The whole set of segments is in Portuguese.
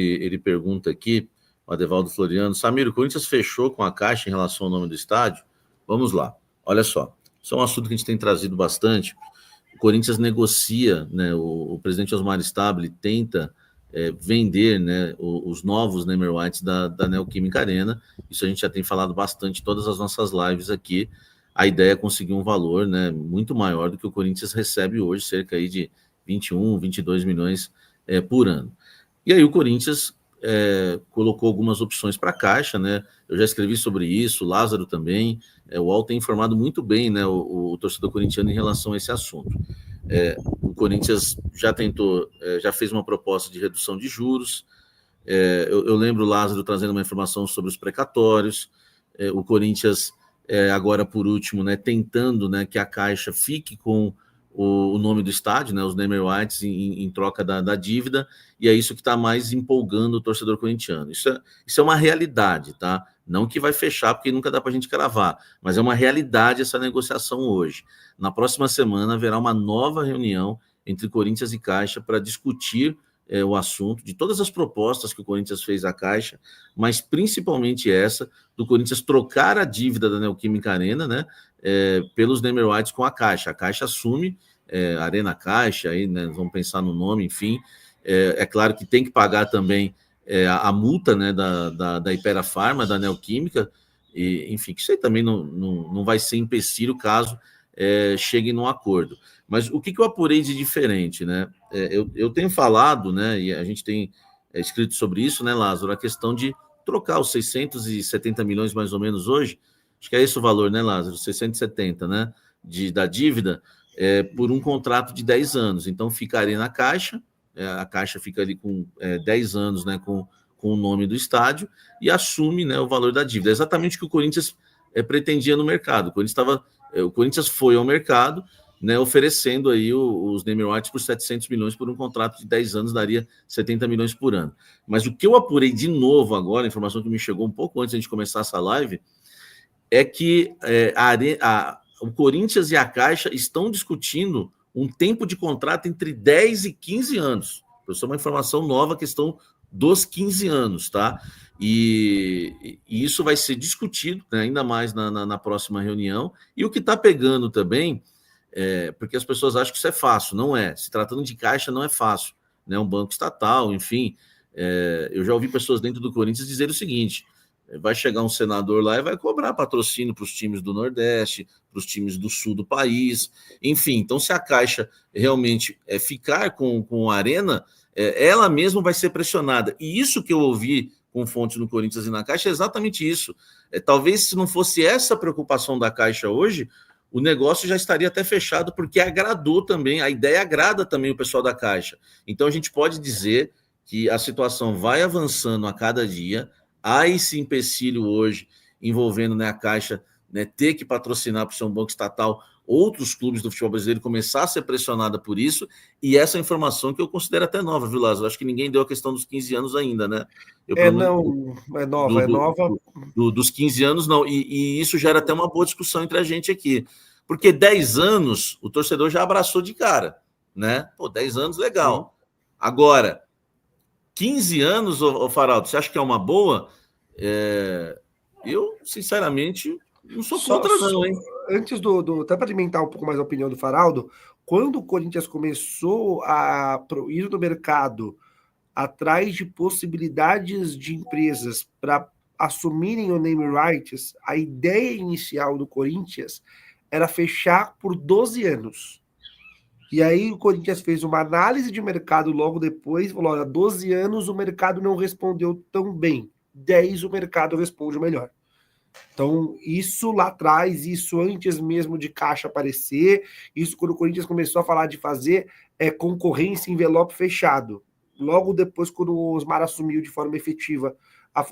Ele pergunta aqui, o Adevaldo Floriano, Samir, o Corinthians fechou com a Caixa em relação ao nome do estádio? Vamos lá, olha só, isso é um assunto que a gente tem trazido bastante. O Corinthians negocia, né, o presidente Osmar Stabile tenta vender, né, os novos name rights da Neoquímica Arena. Isso a gente já tem falado bastante em todas as nossas lives aqui. A ideia é conseguir um valor, né, muito maior do que o Corinthians recebe hoje, cerca aí de 21, 22 milhões por ano. E aí o Corinthians colocou algumas opções para a Caixa, né? Eu já escrevi sobre isso, o Lázaro também. O UOL tem informado muito bem, né, o torcedor corintiano em relação a esse assunto. O Corinthians já tentou, já fez uma proposta de redução de juros. Eu lembro o Lázaro trazendo uma informação sobre os precatórios. O Corinthians, agora por último, né, tentando, né, que a Caixa fique com o nome do estádio, né, os name rights em troca da dívida, e é isso que está mais empolgando o torcedor corintiano. Isso é uma realidade, tá? Não que vai fechar, porque nunca dá para a gente cravar, mas é uma realidade essa negociação hoje. Na próxima semana haverá uma nova reunião entre Corinthians e Caixa para discutir o assunto de todas as propostas que o Corinthians fez à Caixa, mas principalmente essa do Corinthians trocar a dívida da Neoquímica Arena, né, pelos name rights com a Caixa. A Caixa assume Arena Caixa, aí, né, vamos pensar no nome, enfim. É claro que tem que pagar também a multa, né, da Hypera Pharma, da Neoquímica, e, enfim, que isso aí também não vai ser empecilho caso chegue num acordo. Mas o que eu apurei de diferente, né? Eu tenho falado, né, e a gente tem escrito sobre isso, né, Lázaro, a questão de trocar os 670 milhões mais ou menos hoje, acho que é esse o valor, né, Lázaro? 670, né, da dívida, por um contrato de 10 anos. Então, ficaria na Caixa, a Caixa fica ali com 10 anos, né, com o nome do estádio, e assume, né, o valor da dívida. É exatamente o que o Corinthians pretendia no mercado. O Corinthians foi ao mercado, né, oferecendo aí os name rights por 700 milhões por um contrato de 10 anos, daria 70 milhões por ano. Mas o que eu apurei de novo agora, a informação que me chegou um pouco antes de a gente começar essa live, é que o Corinthians e a Caixa estão discutindo um tempo de contrato entre 10 e 15 anos. Isso é uma informação nova, a questão dos 15 anos, tá? E isso vai ser discutido, né, ainda mais na próxima reunião. E o que está pegando também, porque as pessoas acham que isso é fácil, não é. Se tratando de Caixa, não é fácil, né? Um banco estatal, enfim. Eu já ouvi pessoas dentro do Corinthians dizer o seguinte: vai chegar um senador lá e vai cobrar patrocínio para os times do Nordeste, para os times do Sul do país, enfim. Então, se a Caixa realmente ficar com a Arena, ela mesma vai ser pressionada. E isso que eu ouvi com fontes no Corinthians e na Caixa é exatamente isso. Talvez se não fosse essa preocupação da Caixa hoje, o negócio já estaria até fechado, porque agradou também, a ideia agrada também o pessoal da Caixa. Então, a gente pode dizer que a situação vai avançando a cada dia. Há esse empecilho hoje envolvendo, né, a Caixa, né, ter que patrocinar para ser um banco estatal outros clubes do futebol brasileiro, começar a ser pressionada por isso, e essa informação que eu considero até nova, viu, Lázaro? Acho que ninguém deu a questão dos 15 anos ainda, né? Não, é nova, é nova. Dos 15 anos, não, e isso gera até uma boa discussão entre a gente aqui, porque 10 anos o torcedor já abraçou de cara, né? Pô, 10 anos, legal. Sim. Agora, 15 anos, ô Faraldo, você acha que é uma boa? Eu, sinceramente, não sou contra, não, hein? Antes até para alimentar um pouco mais a opinião do Faraldo, quando o Corinthians começou a ir no mercado atrás de possibilidades de empresas para assumirem o name rights, a ideia inicial do Corinthians era fechar por 12 anos. E aí o Corinthians fez uma análise de mercado logo depois, falou, olha, 12 anos o mercado não respondeu tão bem, 10 o mercado responde melhor. Então, isso lá atrás, isso antes mesmo de Caixa aparecer, isso quando o Corinthians começou a falar de fazer concorrência em envelope fechado. Logo depois, quando o Osmar assumiu de forma efetiva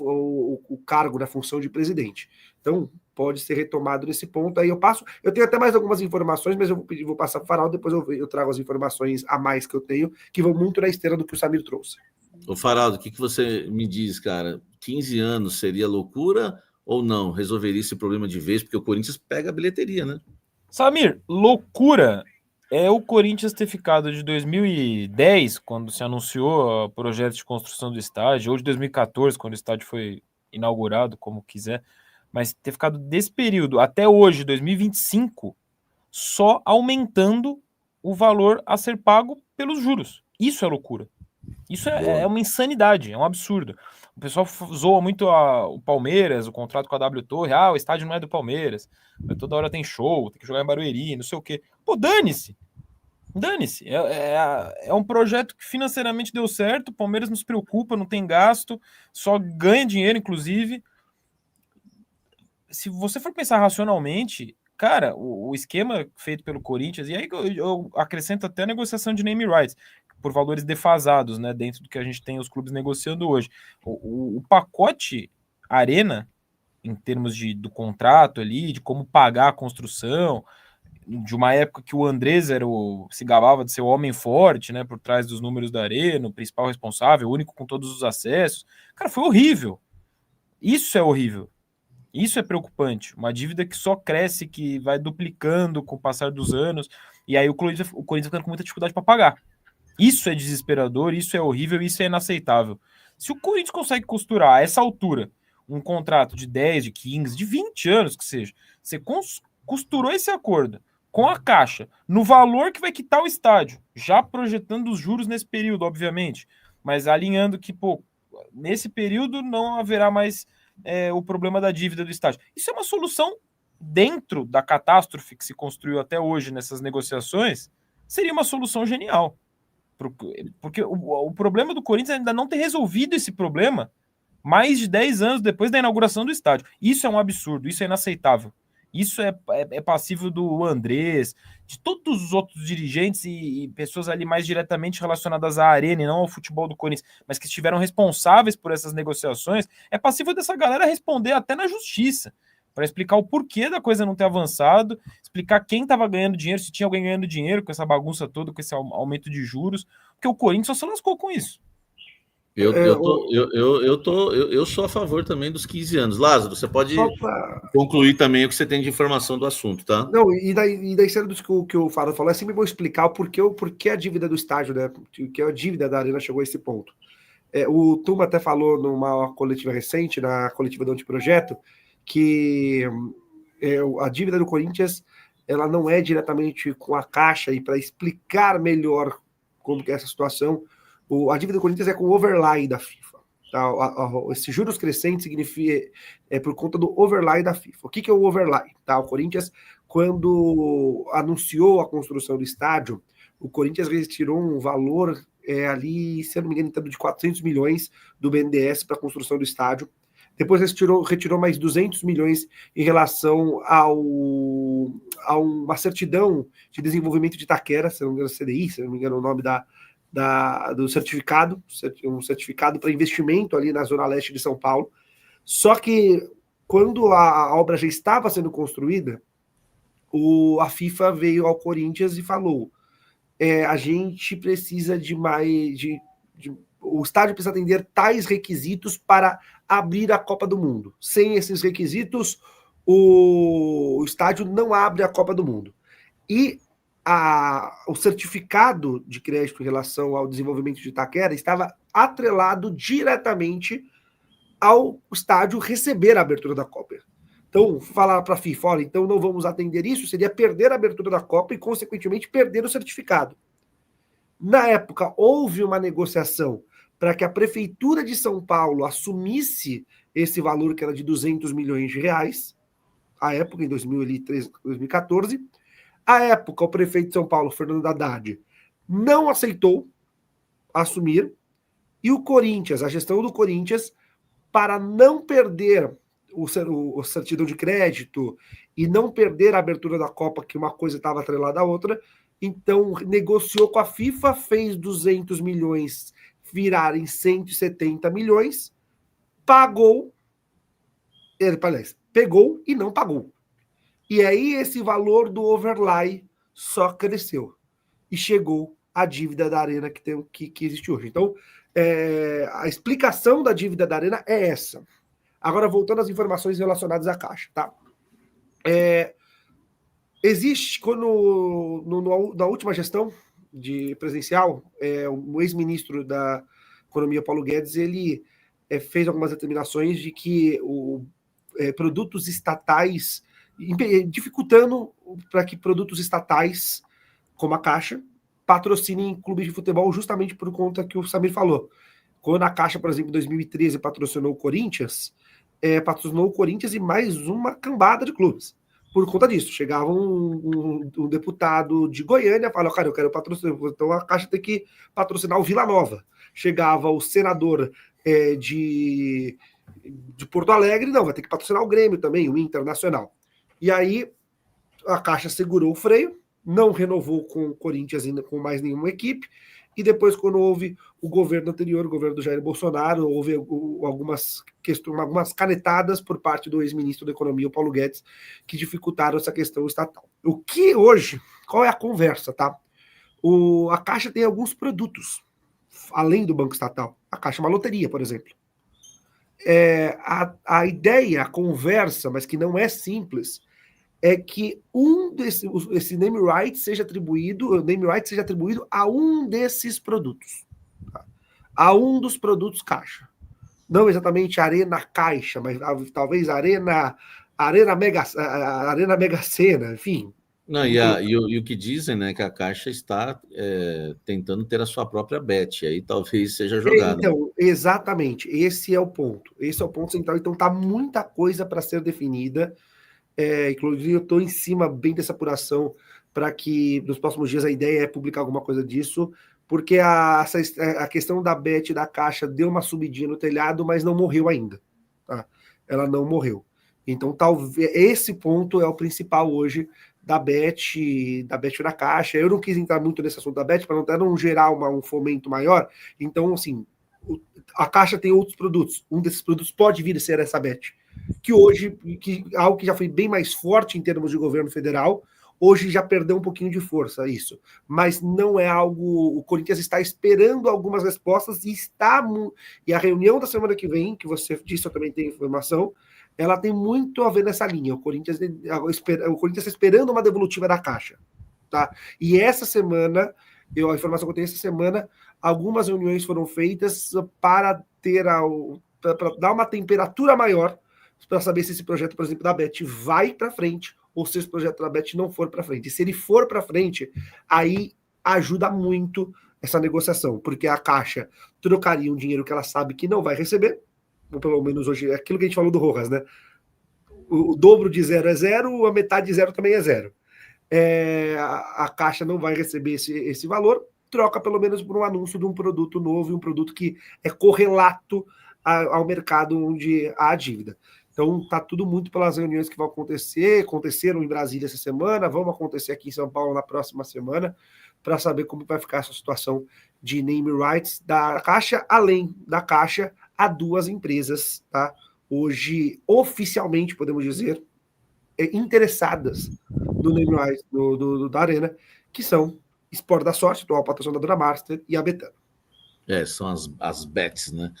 o cargo da função de presidente. Então, pode ser retomado nesse ponto. Aí eu tenho até mais algumas informações, mas eu vou passar para o Faraldo, depois eu trago as informações a mais que eu tenho, que vão muito na esteira do que o Samir trouxe. Ô Faraldo, o que você me diz, cara? 15 anos seria loucura ou não? Resolveria esse problema de vez? Porque o Corinthians pega a bilheteria, né? Samir, loucura é o Corinthians ter ficado de 2010, quando se anunciou o projeto de construção do estádio, ou de 2014, quando o estádio foi inaugurado, como quiser, mas ter ficado desse período até hoje, 2025, só aumentando o valor a ser pago pelos juros. Isso é loucura. Isso é uma insanidade, é um absurdo. O pessoal zoa muito o Palmeiras, o contrato com a W Torre. Ah, o estádio não é do Palmeiras. Toda hora tem show, tem que jogar em Barueri, não sei o quê. Pô, dane-se. Dane-se. É um projeto que financeiramente deu certo. O Palmeiras não se preocupa, não tem gasto, só ganha dinheiro, inclusive. Se você for pensar racionalmente, cara, o esquema feito pelo Corinthians, e aí eu acrescento até a negociação de name rights, por valores defasados, né, dentro do que a gente tem os clubes negociando hoje. O pacote Arena, em termos do contrato ali, de como pagar a construção, de uma época que o Andrés se gabava de ser o homem forte, né, por trás dos números da Arena, o principal responsável, o único com todos os acessos. Cara, foi horrível. Isso é horrível. Isso é preocupante. Uma dívida que só cresce, que vai duplicando com o passar dos anos, e aí o Corinthians ficando com muita dificuldade para pagar. Isso é desesperador, isso é horrível, isso é inaceitável. Se o Corinthians consegue costurar a essa altura um contrato de 10, de 15, de 20 anos que seja, você costurou esse acordo com a Caixa, no valor que vai quitar o estádio, já projetando os juros nesse período, obviamente, mas alinhando que, pô, nesse período não haverá mais o problema da dívida do estádio. Isso é uma solução dentro da catástrofe que se construiu até hoje nessas negociações, seria uma solução genial. Porque o problema do Corinthians ainda não ter resolvido esse problema mais de 10 anos depois da inauguração do estádio. Isso é um absurdo, isso é inaceitável. Isso é passível do Andrés, de todos os outros dirigentes e pessoas ali mais diretamente relacionadas à arena e não ao futebol do Corinthians, mas que estiveram responsáveis por essas negociações. É passível dessa galera responder até na justiça, para explicar o porquê da coisa não ter avançado, explicar quem estava ganhando dinheiro, se tinha alguém ganhando dinheiro com essa bagunça toda, com esse aumento de juros, porque o Corinthians só se lascou com isso. Eu sou a favor também dos 15 anos. Lázaro, você pode concluir também o que você tem de informação do assunto, tá? Não, e daí sendo que o Faro falou, é sempre bom explicar o porquê a dívida do estádio, né? Que a dívida da Arena chegou a esse ponto. O Tuma até falou numa coletiva recente, na coletiva do Anteprojeto, que a dívida do Corinthians ela não é diretamente com a Caixa, e para explicar melhor como que é essa situação, a dívida do Corinthians é com o overlay da FIFA. Tá? Esses juros crescentes significa por conta do overlay da FIFA. O que é o overlay? Tá? O Corinthians, quando anunciou a construção do estádio, o Corinthians retirou um valor ali, se eu não me engano, em torno de 400 milhões do BNDES para a construção do estádio. Depois retirou mais 200 milhões em relação a uma certidão de desenvolvimento de Itaquera, se não me engano, CDI, se não me engano o nome do certificado, um certificado para investimento ali na zona leste de São Paulo. Só que quando a obra já estava sendo construída, a FIFA veio ao Corinthians e falou: a gente precisa de mais... o estádio precisa atender tais requisitos para abrir a Copa do Mundo. Sem esses requisitos, o estádio não abre a Copa do Mundo. E o certificado de crédito em relação ao desenvolvimento de Itaquera estava atrelado diretamente ao estádio receber a abertura da Copa. Então, falar para a FIFA, olha, então não vamos atender isso, seria perder a abertura da Copa e, consequentemente, perder o certificado. Na época, houve uma negociação para que a Prefeitura de São Paulo assumisse esse valor, que era de 200 milhões de reais, à época, em 2013, 2014. À época, o prefeito de São Paulo, Fernando Haddad, não aceitou assumir, e o Corinthians, a gestão do Corinthians, para não perder o certidão de crédito e não perder a abertura da Copa, que uma coisa estava atrelada à outra, então negociou com a FIFA, fez 200 milhões virar em 170 milhões, pegou e não pagou. E aí esse valor do overlay só cresceu e chegou à dívida da Arena que existe hoje. Então, a explicação da dívida da Arena é essa. Agora, voltando às informações relacionadas à Caixa, tá? Existe, na última gestão de presidencial, o ex-ministro da Economia, Paulo Guedes, ele fez algumas determinações de que produtos estatais, dificultando para que produtos estatais, como a Caixa, patrocinem clubes de futebol, justamente por conta que o Samir falou. Quando a Caixa, por exemplo, em 2013 patrocinou o Corinthians e mais uma cambada de clubes. Por conta disso, chegava um deputado de Goiânia, falava, cara, eu quero patrocinar, então a Caixa tem que patrocinar o Vila Nova. Chegava o senador de Porto Alegre, não, vai ter que patrocinar o Grêmio também, o Internacional. E aí a Caixa segurou o freio, não renovou com o Corinthians ainda com mais nenhuma equipe, e depois, quando houve o governo anterior, o governo do Jair Bolsonaro, houve algumas canetadas por parte do ex-ministro da Economia, o Paulo Guedes, que dificultaram essa questão estatal. O que hoje, qual é a conversa, tá? A Caixa tem alguns produtos, além do Banco Estatal. A Caixa é uma loteria, por exemplo. A ideia, a conversa, mas que não é simples, é que esse name right seja atribuído a um desses produtos, tá? A um dos produtos Caixa. Não exatamente Arena Caixa, mas talvez Arena Mega Sena, enfim. Não, e o que dizem, né, que a Caixa está tentando ter a sua própria bet, aí talvez seja jogada. Então, exatamente, esse é o ponto central. Então, tá muita coisa para ser definida. Inclusive, eu estou em cima bem dessa apuração para que nos próximos dias a ideia é publicar alguma coisa disso, porque a questão da bet da Caixa deu uma subidinha no telhado, mas não morreu ainda. Tá? Ela não morreu. Então, talvez esse ponto é o principal hoje da bet da Caixa. Eu não quis entrar muito nesse assunto da bet para não gerar um fomento maior. Então, assim, a Caixa tem outros produtos. Um desses produtos pode vir a ser essa bet, que hoje, algo que já foi bem mais forte em termos de governo federal, hoje já perdeu um pouquinho de força isso. Mas não é algo... O Corinthians está esperando algumas respostas e a reunião da semana que vem, que você disse, eu também tenho informação, ela tem muito a ver nessa linha. O Corinthians está esperando uma devolutiva da Caixa. Tá? E essa semana, a informação que eu tenho essa semana, algumas reuniões foram feitas para dar uma temperatura maior para saber se esse projeto, por exemplo, da Bet vai para frente ou se esse projeto da Bet não for para frente. E se ele for para frente, aí ajuda muito essa negociação, porque a Caixa trocaria um dinheiro que ela sabe que não vai receber, ou pelo menos hoje, é aquilo que a gente falou do Rojas, né? O dobro de 0 é 0, a metade de 0 também é 0. A Caixa não vai receber esse valor, troca pelo menos por um anúncio de um produto novo, um produto que é correlato ao mercado onde há a dívida. Então, está tudo muito pelas reuniões que vão acontecer, aconteceram em Brasília essa semana, vão acontecer aqui em São Paulo na próxima semana, para saber como vai ficar essa situação de name rights da Caixa. Além da Caixa, há duas empresas, tá? Hoje, oficialmente, podemos dizer, interessadas no name rights da Arena, que são Sport da Sorte, atual patrocinadora Master, e a Betano. São as bets, né?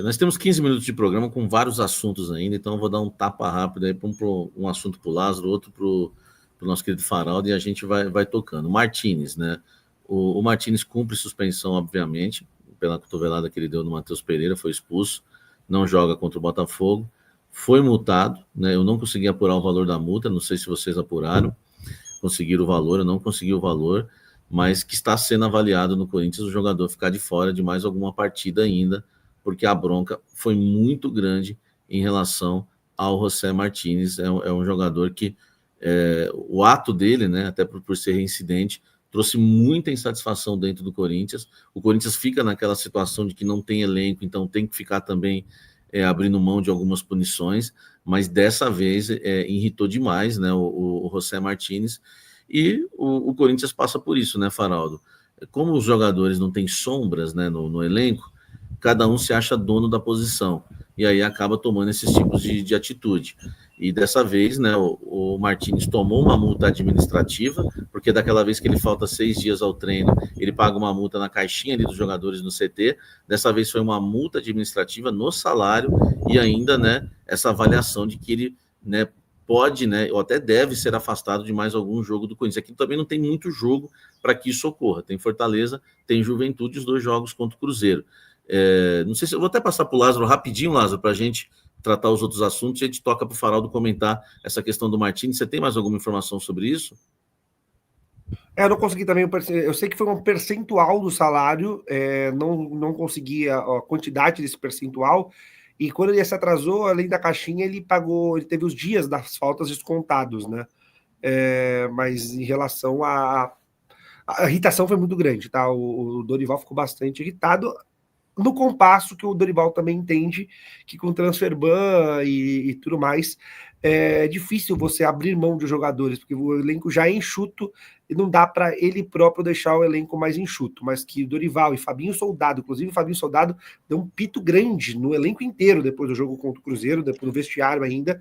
Nós temos 15 minutos de programa com vários assuntos ainda, então eu vou dar um tapa rápido aí para um assunto para o Lázaro, outro para o nosso querido Faraldo, e a gente vai tocando. Martínez, né? O Martínez cumpre suspensão, obviamente, pela cotovelada que ele deu no Matheus Pereira, foi expulso, não joga contra o Botafogo, foi multado, né? Eu não consegui apurar o valor da multa, não sei se vocês apuraram, conseguiram o valor, eu não consegui o valor, mas que está sendo avaliado no Corinthians o jogador ficar de fora de mais alguma partida ainda, porque a bronca foi muito grande em relação ao José Martínez. É um jogador que o ato dele, né, até por ser reincidente, trouxe muita insatisfação dentro do Corinthians. O Corinthians fica naquela situação de que não tem elenco, então tem que ficar também abrindo mão de algumas punições, mas dessa vez irritou demais, né, o José Martínez, e o Corinthians passa por isso, né, Faraldo? Como os jogadores não têm sombras, né, no elenco, cada um se acha dono da posição, e aí acaba tomando esses tipos de atitude. E dessa vez, né, o Martínez tomou uma multa administrativa, porque daquela vez que ele falta 6 dias ao treino, ele paga uma multa na caixinha ali dos jogadores no CT, dessa vez foi uma multa administrativa no salário, e ainda, né, essa avaliação de que ele, né, pode, né, ou até deve ser afastado de mais algum jogo do Corinthians. Aqui também não tem muito jogo para que isso ocorra. Tem Fortaleza, tem Juventude, os 2 jogos contra o Cruzeiro. Não sei se eu vou até passar para o Lázaro rapidinho, Lázaro, para a gente tratar os outros assuntos e a gente toca para o Faraldo comentar essa questão do Martins. Você tem mais alguma informação sobre isso? Eu não consegui também, eu sei que foi um percentual do salário, não consegui a quantidade desse percentual, e quando ele se atrasou, além da caixinha, ele teve os dias das faltas descontados, né? Mas em relação a irritação foi muito grande, tá? O Dorival ficou bastante irritado, no compasso que o Dorival também entende que com transfer ban e tudo mais, é difícil você abrir mão de jogadores, porque o elenco já é enxuto e não dá para ele próprio deixar o elenco mais enxuto, mas que Dorival e Fabinho Soldado, inclusive o Fabinho Soldado deu um pito grande no elenco inteiro depois do jogo contra o Cruzeiro, depois do vestiário ainda,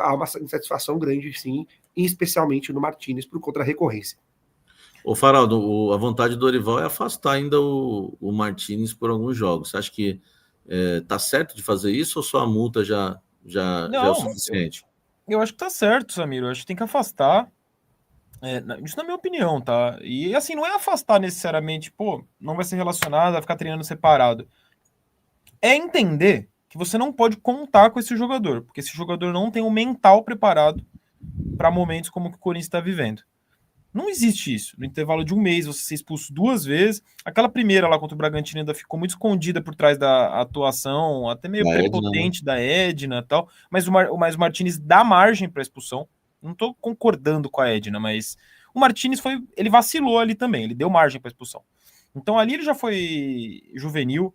há uma insatisfação grande sim, e especialmente no Martínez por conta da recorrência. Ô, Faraldo, a vontade do Dorival é afastar ainda o Martínez por alguns jogos. Você acha que tá certo de fazer isso ou só a multa já é o suficiente? Eu acho que tá certo, Samir. Eu acho que tem que afastar. Isso na minha opinião, tá? E assim, não é afastar necessariamente, pô, não vai ser relacionado, vai ficar treinando separado. É entender que você não pode contar com esse jogador, porque esse jogador não tem o mental preparado para momentos como o que o Corinthians está vivendo. Não existe isso. No intervalo de um mês, você ser expulso 2 vezes. Aquela primeira lá contra o Bragantino ainda ficou muito escondida por trás da atuação, até meio prepotente da Edna e tal. Mas o Martínez dá margem para expulsão. Não estou concordando com a Edna, mas o Martínez ele vacilou ali também. Ele deu margem para expulsão. Então ali ele já foi juvenil.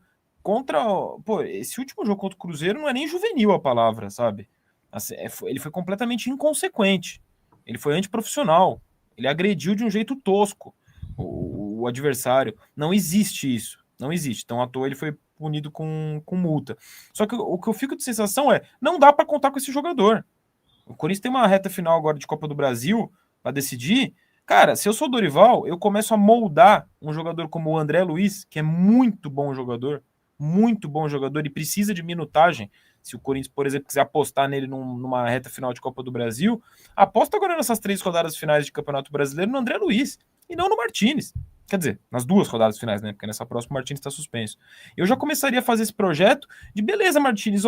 Esse último jogo contra o Cruzeiro não é nem juvenil a palavra, sabe? Assim, ele foi completamente inconsequente. Ele foi antiprofissional. Ele agrediu de um jeito tosco o adversário. Não existe isso. Não existe. Então, à toa, ele foi punido com multa. Só que o que eu fico de sensação não dá para contar com esse jogador. O Corinthians tem uma reta final agora de Copa do Brasil para decidir. Cara, se eu sou o Dorival, eu começo a moldar um jogador como o André Luiz, que é muito bom jogador e precisa de minutagem. Se o Corinthians, por exemplo, quiser apostar nele numa reta final de Copa do Brasil, aposta agora nessas 3 rodadas finais de Campeonato Brasileiro no André Luiz e não no Martínez. Quer dizer, nas 2 rodadas finais, né? Porque nessa próxima o Martínez está suspenso. Eu já começaria a fazer esse projeto de beleza, Martínez,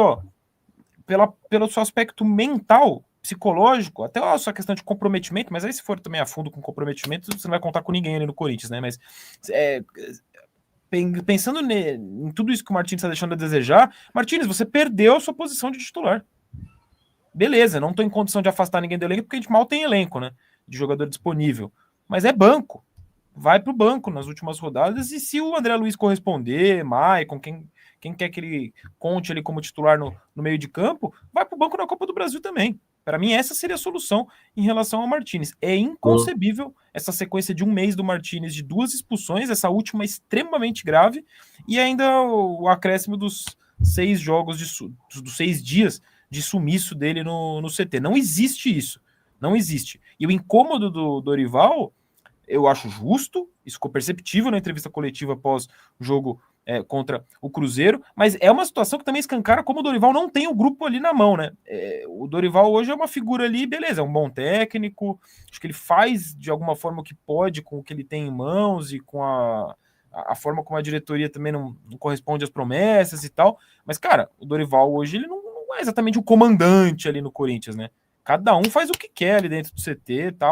pelo seu aspecto mental, psicológico, até a sua questão de comprometimento, mas aí se for também a fundo com comprometimento, você não vai contar com ninguém ali no Corinthians, né? Mas pensando em tudo isso que o Martínez está deixando a desejar, Martínez, você perdeu a sua posição de titular. Beleza, não estou em condição de afastar ninguém do elenco, porque a gente mal tem elenco, né? De jogador disponível. Mas é banco. Vai para o banco nas últimas rodadas, e se o André Luiz corresponder, Maicon, quem quer que ele conte ali como titular no meio de campo, vai para o banco na Copa do Brasil também. Para mim, essa seria a solução em relação ao Martínez. É inconcebível essa sequência de um mês do Martínez, de 2 expulsões, essa última extremamente grave, e ainda o acréscimo dos 6 jogos, dos 6 dias de sumiço dele no CT. Não existe isso. Não existe. E o incômodo do Dorival, eu acho justo, isso ficou perceptível na entrevista coletiva após o jogo contra o Cruzeiro, mas é uma situação que também escancara como o Dorival não tem o grupo ali na mão, né? O Dorival hoje é uma figura ali, beleza, é um bom técnico, acho que ele faz de alguma forma o que pode com o que ele tem em mãos e com a forma como a diretoria também não corresponde às promessas e tal, mas, cara, o Dorival hoje ele não é exatamente o comandante ali no Corinthians, né? Cada um faz o que quer ali dentro do CT, tá?